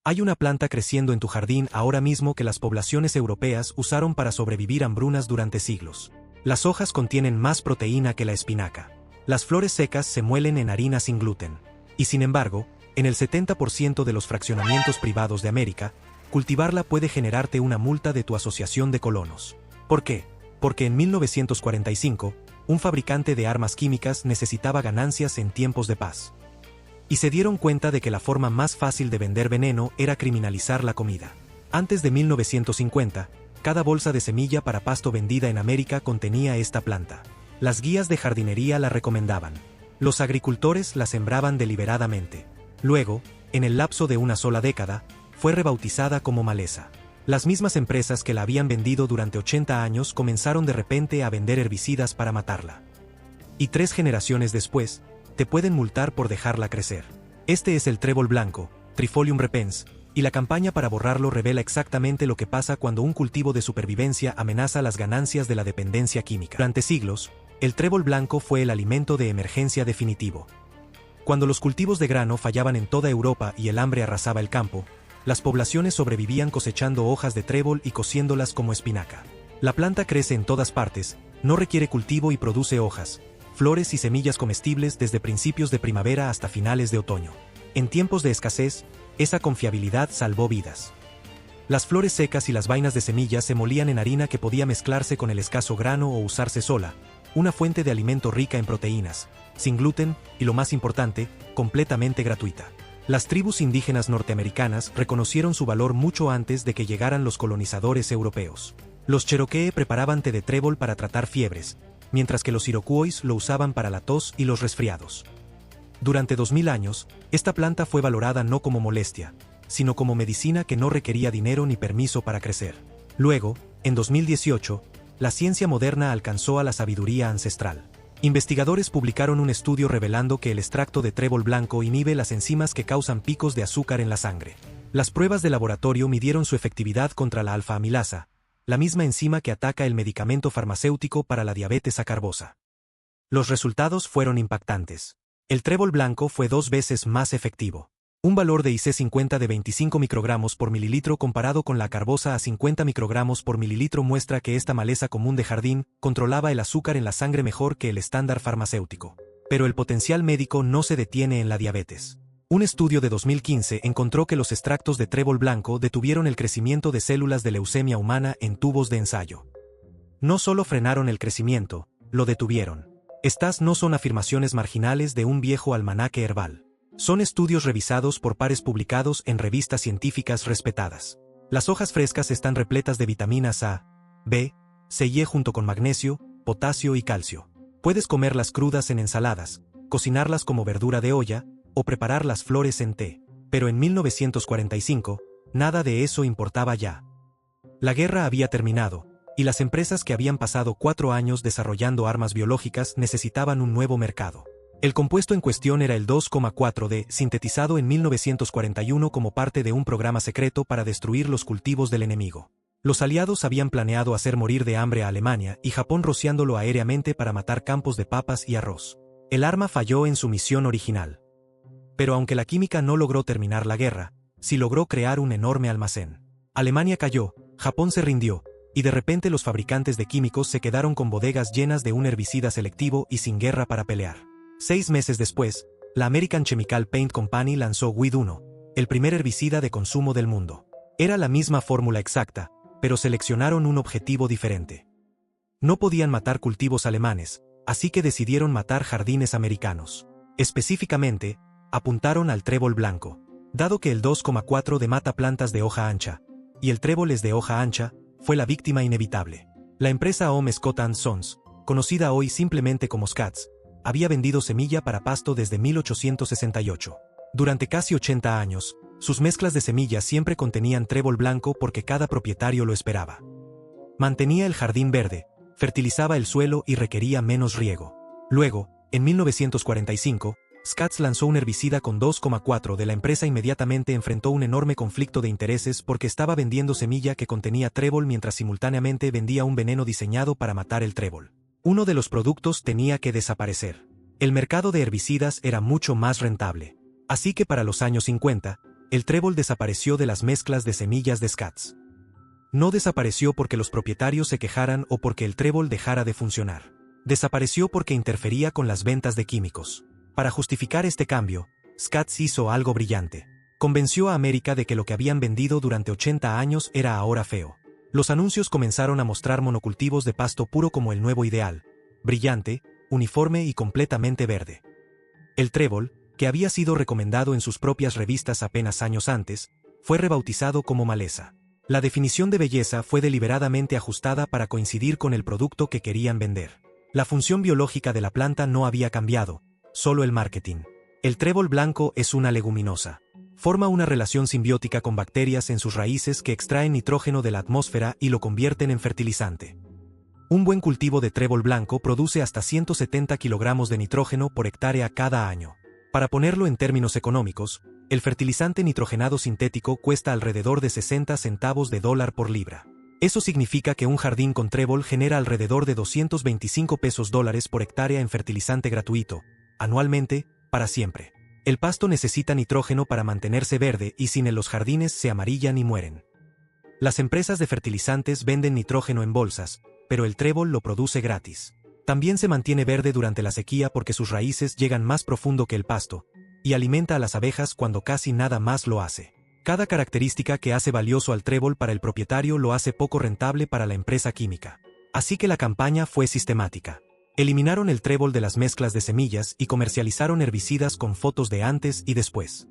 Hay una planta creciendo en tu jardín ahora mismo que las poblaciones europeas usaron para sobrevivir hambrunas durante siglos. Las hojas contienen más proteína que la espinaca. Las flores secas se muelen en harina sin gluten. Y sin embargo, en el 70% de los fraccionamientos privados de América, cultivarla puede generarte una multa de tu asociación de colonos. ¿Por qué? Porque en 1945, un fabricante de armas químicas necesitaba ganancias en tiempos de paz. Y se dieron cuenta de que la forma más fácil de vender veneno era criminalizar la comida. Antes de 1950, cada bolsa de semilla para pasto vendida en América contenía esta planta. Las guías de jardinería la recomendaban. Los agricultores la sembraban deliberadamente. Luego, en el lapso de una sola década, fue rebautizada como maleza. Las mismas empresas que la habían vendido durante 80 años comenzaron de repente a vender herbicidas para matarla. Y 3 generaciones después, te pueden multar por dejarla crecer. Este es el trébol blanco, Trifolium repens, y la campaña para borrarlo revela exactamente lo que pasa cuando un cultivo de supervivencia amenaza las ganancias de la dependencia química. Durante siglos, el trébol blanco fue el alimento de emergencia definitivo. Cuando los cultivos de grano fallaban en toda Europa y el hambre arrasaba el campo, las poblaciones sobrevivían cosechando hojas de trébol y cociéndolas como espinaca. La planta crece en todas partes, no requiere cultivo y produce hojas, flores y semillas comestibles desde principios de primavera hasta finales de otoño. En tiempos de escasez, esa confiabilidad salvó vidas. Las flores secas y las vainas de semillas se molían en harina que podía mezclarse con el escaso grano o usarse sola, una fuente de alimento rica en proteínas, sin gluten y, lo más importante, completamente gratuita. Las tribus indígenas norteamericanas reconocieron su valor mucho antes de que llegaran los colonizadores europeos. Los cherokee preparaban té de trébol para tratar fiebres, mientras que los iroquois lo usaban para la tos y los resfriados. Durante 2000 años, esta planta fue valorada no como molestia, sino como medicina que no requería dinero ni permiso para crecer. Luego, en 2018, la ciencia moderna alcanzó a la sabiduría ancestral. Investigadores publicaron un estudio revelando que el extracto de trébol blanco inhibe las enzimas que causan picos de azúcar en la sangre. Las pruebas de laboratorio midieron su efectividad contra la alfa-amilasa, la misma enzima que ataca el medicamento farmacéutico para la diabetes acarbosa. Los resultados fueron impactantes. El trébol blanco fue 2 veces más efectivo. Un valor de IC50 de 25 microgramos por mililitro comparado con la acarbosa a 50 microgramos por mililitro muestra que esta maleza común de jardín controlaba el azúcar en la sangre mejor que el estándar farmacéutico. Pero el potencial médico no se detiene en la diabetes. Un estudio de 2015 encontró que los extractos de trébol blanco detuvieron el crecimiento de células de leucemia humana en tubos de ensayo. No solo frenaron el crecimiento, lo detuvieron. Estas no son afirmaciones marginales de un viejo almanaque herbal. Son estudios revisados por pares publicados en revistas científicas respetadas. Las hojas frescas están repletas de vitaminas A, B, C y E junto con magnesio, potasio y calcio. Puedes comerlas crudas en ensaladas, cocinarlas como verdura de olla, o preparar las flores en té. Pero en 1945, nada de eso importaba ya. La guerra había terminado, y las empresas que habían pasado 4 años desarrollando armas biológicas necesitaban un nuevo mercado. El compuesto en cuestión era el 2,4-D, sintetizado en 1941 como parte de un programa secreto para destruir los cultivos del enemigo. Los aliados habían planeado hacer morir de hambre a Alemania y Japón rociándolo aéreamente para matar campos de papas y arroz. El arma falló en su misión original. Pero aunque la química no logró terminar la guerra, sí logró crear un enorme almacén. Alemania cayó, Japón se rindió, y de repente los fabricantes de químicos se quedaron con bodegas llenas de un herbicida selectivo y sin guerra para pelear. 6 meses después, la American Chemical Paint Company lanzó Weed 1, el primer herbicida de consumo del mundo. Era la misma fórmula exacta, pero seleccionaron un objetivo diferente. No podían matar cultivos alemanes, así que decidieron matar jardines americanos. Específicamente, apuntaron al trébol blanco. Dado que el 2,4-D mata plantas de hoja ancha, y el trébol es de hoja ancha, fue la víctima inevitable. La empresa Ohm Scott & Sons, conocida hoy simplemente como Scotts, había vendido semilla para pasto desde 1868. Durante casi 80 años, sus mezclas de semillas siempre contenían trébol blanco porque cada propietario lo esperaba. Mantenía el jardín verde, fertilizaba el suelo y requería menos riego. Luego, en 1945, Scotts lanzó un herbicida con 2,4-D. La empresa inmediatamente enfrentó un enorme conflicto de intereses porque estaba vendiendo semilla que contenía trébol mientras simultáneamente vendía un veneno diseñado para matar el trébol. Uno de los productos tenía que desaparecer. El mercado de herbicidas era mucho más rentable. Así que para los años 50, el trébol desapareció de las mezclas de semillas de Scotts. No desapareció porque los propietarios se quejaran o porque el trébol dejara de funcionar. Desapareció porque interfería con las ventas de químicos. Para justificar este cambio, Scotts hizo algo brillante. Convenció a América de que lo que habían vendido durante 80 años era ahora feo. Los anuncios comenzaron a mostrar monocultivos de pasto puro como el nuevo ideal, brillante, uniforme y completamente verde. El trébol, que había sido recomendado en sus propias revistas apenas años antes, fue rebautizado como maleza. La definición de belleza fue deliberadamente ajustada para coincidir con el producto que querían vender. La función biológica de la planta no había cambiado, solo el marketing. El trébol blanco es una leguminosa. Forma una relación simbiótica con bacterias en sus raíces que extraen nitrógeno de la atmósfera y lo convierten en fertilizante. Un buen cultivo de trébol blanco produce hasta 170 kilogramos de nitrógeno por hectárea cada año. Para ponerlo en términos económicos, el fertilizante nitrogenado sintético cuesta alrededor de 60 centavos de dólar por libra. Eso significa que un jardín con trébol genera alrededor de 225 pesos dólares por hectárea en fertilizante gratuito, anualmente, para siempre. El pasto necesita nitrógeno para mantenerse verde y sin él los jardines se amarillan y mueren. Las empresas de fertilizantes venden nitrógeno en bolsas, pero el trébol lo produce gratis. También se mantiene verde durante la sequía porque sus raíces llegan más profundo que el pasto, y alimenta a las abejas cuando casi nada más lo hace. Cada característica que hace valioso al trébol para el propietario lo hace poco rentable para la empresa química. Así que la campaña fue sistemática. Eliminaron el trébol de las mezclas de semillas y comercializaron herbicidas con fotos de antes y después.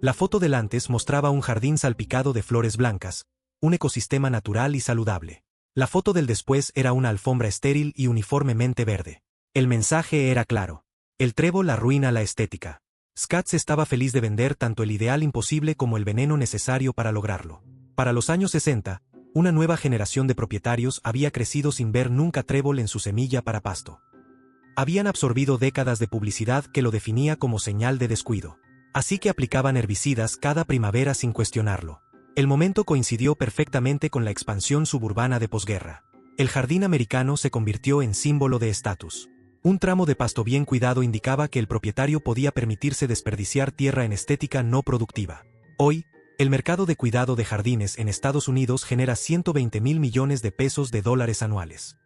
La foto del antes mostraba un jardín salpicado de flores blancas, un ecosistema natural y saludable. La foto del después era una alfombra estéril y uniformemente verde. El mensaje era claro. El trébol arruina la estética. Scotts estaba feliz de vender tanto el ideal imposible como el veneno necesario para lograrlo. Para los años 60, una nueva generación de propietarios había crecido sin ver nunca trébol en su semilla para pasto. Habían absorbido décadas de publicidad que lo definía como señal de descuido. Así que aplicaban herbicidas cada primavera sin cuestionarlo. El momento coincidió perfectamente con la expansión suburbana de posguerra. El jardín americano se convirtió en símbolo de estatus. Un tramo de pasto bien cuidado indicaba que el propietario podía permitirse desperdiciar tierra en estética no productiva. Hoy, el mercado de cuidado de jardines en Estados Unidos genera 120.000 millones de pesos de dólares anuales.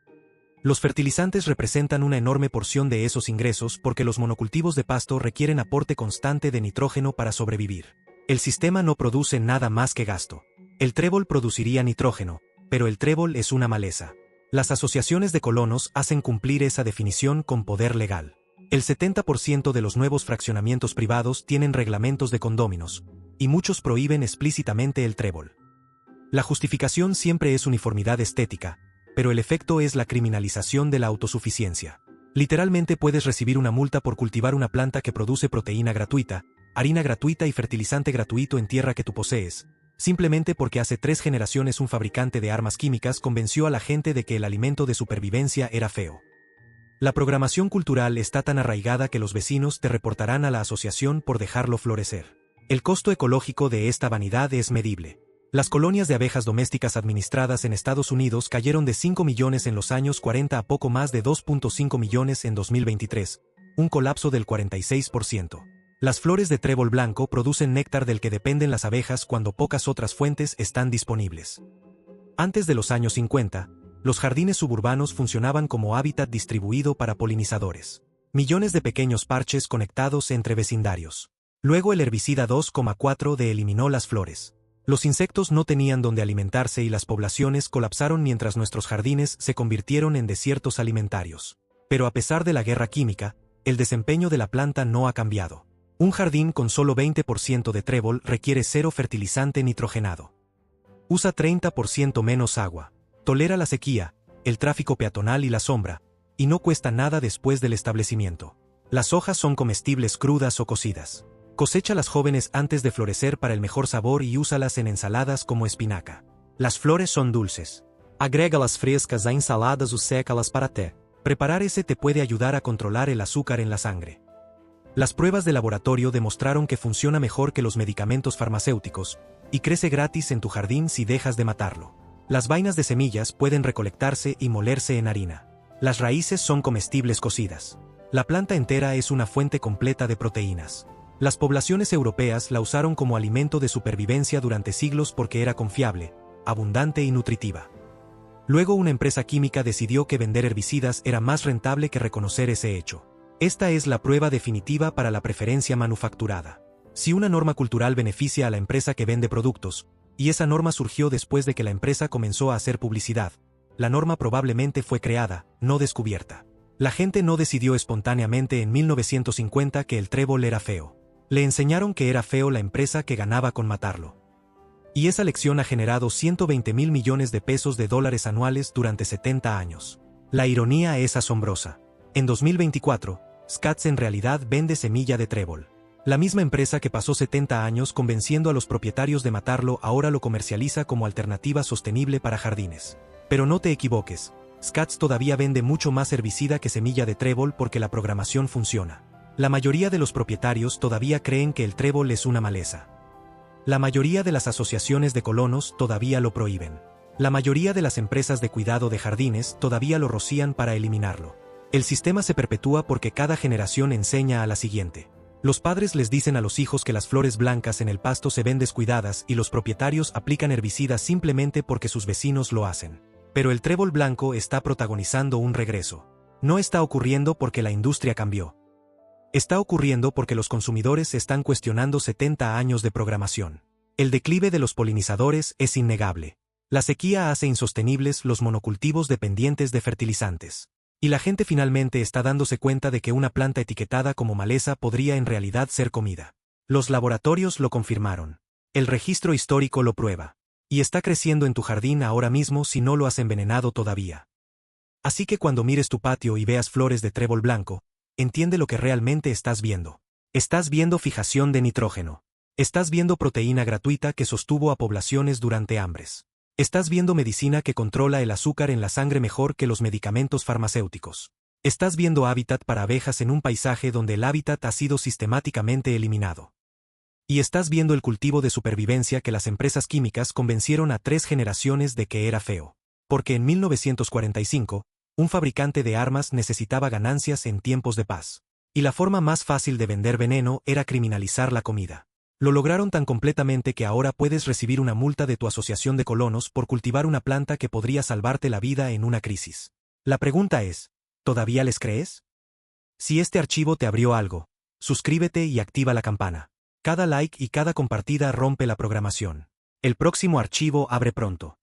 Los fertilizantes representan una enorme porción de esos ingresos porque los monocultivos de pasto requieren aporte constante de nitrógeno para sobrevivir. El sistema no produce nada más que gasto. El trébol produciría nitrógeno, pero el trébol es una maleza. Las asociaciones de colonos hacen cumplir esa definición con poder legal. El 70% de los nuevos fraccionamientos privados tienen reglamentos de condóminos, y muchos prohíben explícitamente el trébol. La justificación siempre es uniformidad estética, pero el efecto es la criminalización de la autosuficiencia. Literalmente puedes recibir una multa por cultivar una planta que produce proteína gratuita, harina gratuita y fertilizante gratuito en tierra que tú posees, simplemente porque hace 3 generaciones un fabricante de armas químicas convenció a la gente de que el alimento de supervivencia era feo. La programación cultural está tan arraigada que los vecinos te reportarán a la asociación por dejarlo florecer. El costo ecológico de esta vanidad es medible. Las colonias de abejas domésticas administradas en Estados Unidos cayeron de 5 millones en los años 40 a poco más de 2.5 millones en 2023, un colapso del 46%. Las flores de trébol blanco producen néctar del que dependen las abejas cuando pocas otras fuentes están disponibles. Antes de los años 50, los jardines suburbanos funcionaban como hábitat distribuido para polinizadores. Millones de pequeños parches conectados entre vecindarios. Luego el herbicida 2,4-D eliminó las flores. Los insectos no tenían donde alimentarse y las poblaciones colapsaron mientras nuestros jardines se convirtieron en desiertos alimentarios. Pero a pesar de la guerra química, el desempeño de la planta no ha cambiado. Un jardín con solo 20% de trébol requiere 0 fertilizante nitrogenado. Usa 30% menos agua. Tolera la sequía, el tráfico peatonal y la sombra, y no cuesta nada después del establecimiento. Las hojas son comestibles crudas o cocidas. Coséchalas jóvenes antes de florecer para el mejor sabor y úsalas en ensaladas como espinaca. Las flores son dulces. Agrégalas frescas a ensaladas o sécalas para té. Preparar ese té puede ayudar a controlar el azúcar en la sangre. Las pruebas de laboratorio demostraron que funciona mejor que los medicamentos farmacéuticos, y crece gratis en tu jardín si dejas de matarlo. Las vainas de semillas pueden recolectarse y molerse en harina. Las raíces son comestibles cocidas. La planta entera es una fuente completa de proteínas. Las poblaciones europeas la usaron como alimento de supervivencia durante siglos porque era confiable, abundante y nutritiva. Luego una empresa química decidió que vender herbicidas era más rentable que reconocer ese hecho. Esta es la prueba definitiva para la preferencia manufacturada. Si una norma cultural beneficia a la empresa que vende productos, y esa norma surgió después de que la empresa comenzó a hacer publicidad, la norma probablemente fue creada, no descubierta. La gente no decidió espontáneamente en 1950 que el trébol era feo. Le enseñaron que era feo la empresa que ganaba con matarlo. Y esa lección ha generado 120.000 millones de pesos de dólares anuales durante 70 años. La ironía es asombrosa. En 2024, Scotts en realidad vende semilla de trébol. La misma empresa que pasó 70 años convenciendo a los propietarios de matarlo ahora lo comercializa como alternativa sostenible para jardines. Pero no te equivoques, Scotts todavía vende mucho más herbicida que semilla de trébol porque la programación funciona. La mayoría de los propietarios todavía creen que el trébol es una maleza. La mayoría de las asociaciones de colonos todavía lo prohíben. La mayoría de las empresas de cuidado de jardines todavía lo rocían para eliminarlo. El sistema se perpetúa porque cada generación enseña a la siguiente. Los padres les dicen a los hijos que las flores blancas en el pasto se ven descuidadas y los propietarios aplican herbicidas simplemente porque sus vecinos lo hacen. Pero el trébol blanco está protagonizando un regreso. No está ocurriendo porque la industria cambió. Está ocurriendo porque los consumidores están cuestionando 70 años de programación. El declive de los polinizadores es innegable. La sequía hace insostenibles los monocultivos dependientes de fertilizantes. Y la gente finalmente está dándose cuenta de que una planta etiquetada como maleza podría en realidad ser comida. Los laboratorios lo confirmaron. El registro histórico lo prueba. Y está creciendo en tu jardín ahora mismo si no lo has envenenado todavía. Así que cuando mires tu patio y veas flores de trébol blanco, entiende lo que realmente estás viendo. Estás viendo fijación de nitrógeno. Estás viendo proteína gratuita que sostuvo a poblaciones durante hambres. Estás viendo medicina que controla el azúcar en la sangre mejor que los medicamentos farmacéuticos. Estás viendo hábitat para abejas en un paisaje donde el hábitat ha sido sistemáticamente eliminado. Y estás viendo el cultivo de supervivencia que las empresas químicas convencieron a 3 generaciones de que era feo. Porque en 1945, un fabricante de armas necesitaba ganancias en tiempos de paz. Y la forma más fácil de vender veneno era criminalizar la comida. Lo lograron tan completamente que ahora puedes recibir una multa de tu asociación de colonos por cultivar una planta que podría salvarte la vida en una crisis. La pregunta es, ¿todavía les crees? Si este archivo te abrió algo, suscríbete y activa la campana. Cada like y cada compartida rompe la programación. El próximo archivo abre pronto.